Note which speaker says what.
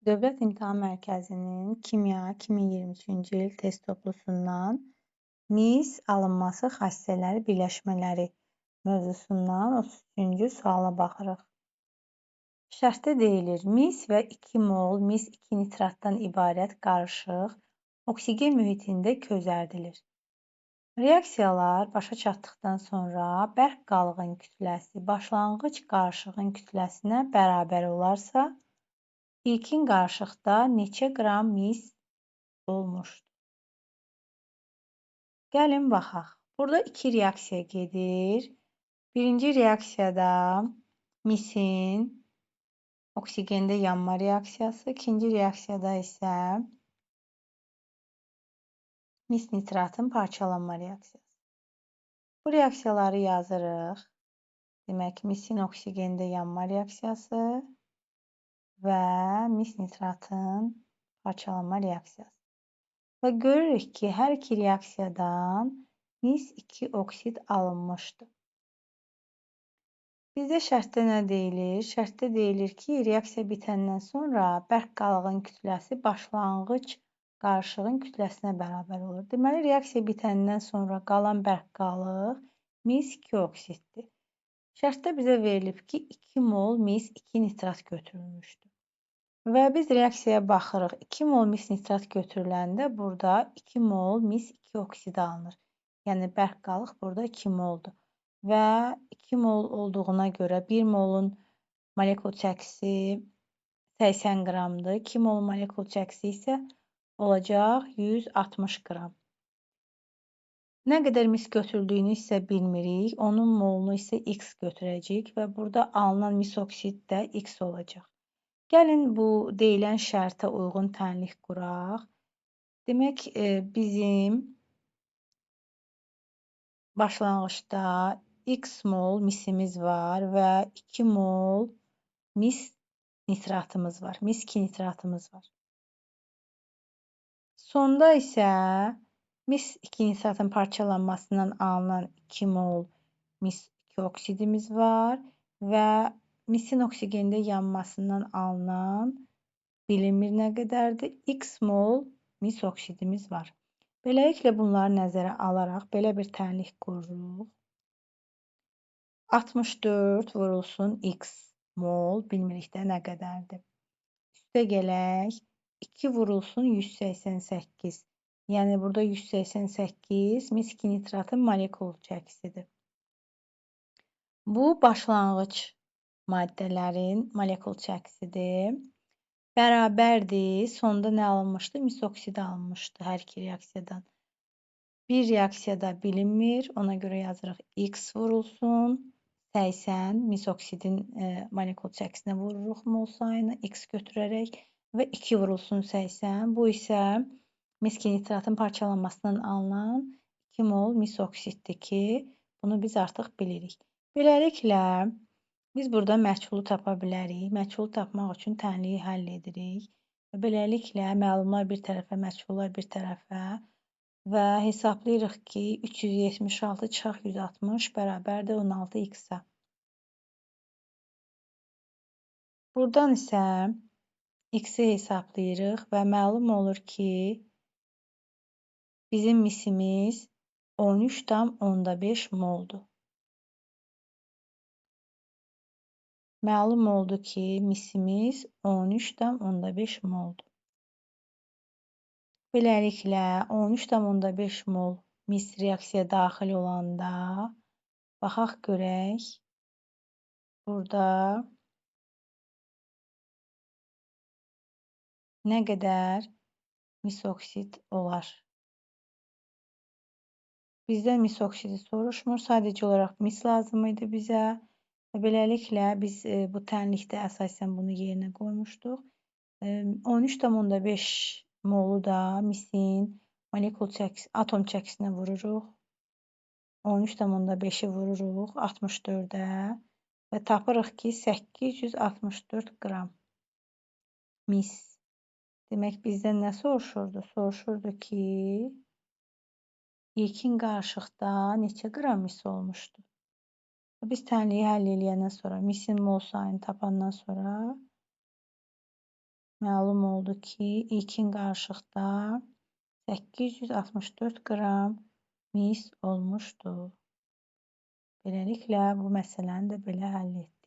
Speaker 1: Dövlət İmtahan Mərkəzinin Kimya 2023-cü il test toplusundan mis alınması xassələri birləşmələri mövzusundan 33-cü suala baxırıq. Şərtdə deyilir, mis və 2 mol mis 2 nitratdan ibarət qarışıq oksigen mühitində közərdilir. Reaksiyalar başa çatdıqdan sonra bərk qalığın kütləsi başlanğıc qarışığın kütləsinə bərabər olarsa, ilkin qarışıqda neçə qram mis olmuşdur? Gəlin baxaq. Burada iki reaksiya gedir. Birinci reaksiyada misin oksigende yanma reaksiyası, ikinci reaksiyada isə mis nitratın parçalanma reaksiyası. Bu reaksiyaları yazırıq. Demək, misin oksigende yanma reaksiyası və mis nitratın parçalanma reaksiyası. Və görürük ki, hər iki reaksiyadan mis 2 oksid alınmışdır. Bizdə şərtdə nə deyilir? Şərtdə deyilir ki, reaksiya bitəndən sonra bərk qalığın kütləsi başlanğıc qarışığın kütləsinə bərabər olur. Deməli, reaksiya bitəndən sonra qalan bərk qalıq mis 2 oksiddir. Şərtdə bizə verilib ki, 2 mol mis 2 nitrat götürülmüşdür. Və biz reaksiyaya baxırıq. 2 mol mis nitrat götürüləndə burada 2 mol mis 2 oksid alınır. Yəni, bərk qalıq burada 2 moldur. Və 2 mol olduğuna görə 1 molun molekul çəkisi 80 qramdır. 2 mol molekul çəkisi isə olacaq 160 qram. Nə qədər mis götürüldüyünü isə bilmirik. Onun molunu isə x götürəcəyik və burada alınan mis oksid də x olacaq. Gəlin bu deyilən şərtə uyğun tənlik quraq. Demək, bizim başlanğıcda x mol misimiz var və 2 mol mis nitratımız var. Mis 2 nitratımız var. Sonda isə mis 2 nitratın parçalanmasından alınan 2 mol mis 2 oksidimiz var və misin oksigende yanmasından alınan bilinmir nə qədərdir? X mol mis oksidimiz var. Beləliklə bunları nəzərə alaraq belə bir tənlik qururuq. 64 vurulsun x mol bilmirik də nə qədərdir. Üstə gələk 2 vurulsun 188. Yəni burada 188 mis 2 nitratın molekul çəkisidir. Bu başlanğıc maddələrin molekul çəkisidir. Bərabərdir. Sonda nə alınmışdı? Mis oksidi alınmışdı hər iki reaksiyadan. Bir reaksiyada bilinmir. Ona görə yazırıq x vurulsun 80. Mis oksidin molekul çəkisinə vururuq mol sayını x götürərək və 2 vurulsun 80. Bu isə mis 2 nitratın parçalanmasından alınan 2 mol mis oksiddir ki, bunu biz artıq bilirik. Beləliklə, biz burada məchulu tapa bilərik. Məchulu tapmaq üçün tənliyi həll edirik. Beləliklə, məlumlar bir tərəfə, məchullar bir tərəfə və hesablayırıq ki, 376 çıxaq 160 bərabərdir 16x-a. Buradan isə x-i hesablayırıq və məlum olur ki, bizim misimiz 13,5 moldur. Məlum oldu ki, misimiz 13,5 moldur. Beləliklə, 13,5 mol mis reaksiyaya daxil olanda, baxaq görək, burada nə qədər mis oksid olar? Bizdən mis oksidi soruşmur, sadəcə olaraq mis lazım idi bizə. Və beləliklə, biz bu tənlikdə əsasən bunu yerinə qoymuşduq. 13,5 molu da misin molekul çəkisi, atom çəkisinə vururuq. 13,5-i vururuq 64-ə və tapırıq ki, 864 qram mis. Demək, bizdən nə soruşurdu? Soruşurdu ki, ilkin qarışıqda neçə qram mis olmuşdu? Biz tənliyi həll eləyəndən sonra, misin mol sayını tapandan sonra Məlum oldu ki, ilkin qarışıqda 864 qram mis olmuşdu. Beləliklə, bu məsələni də belə həll etdik.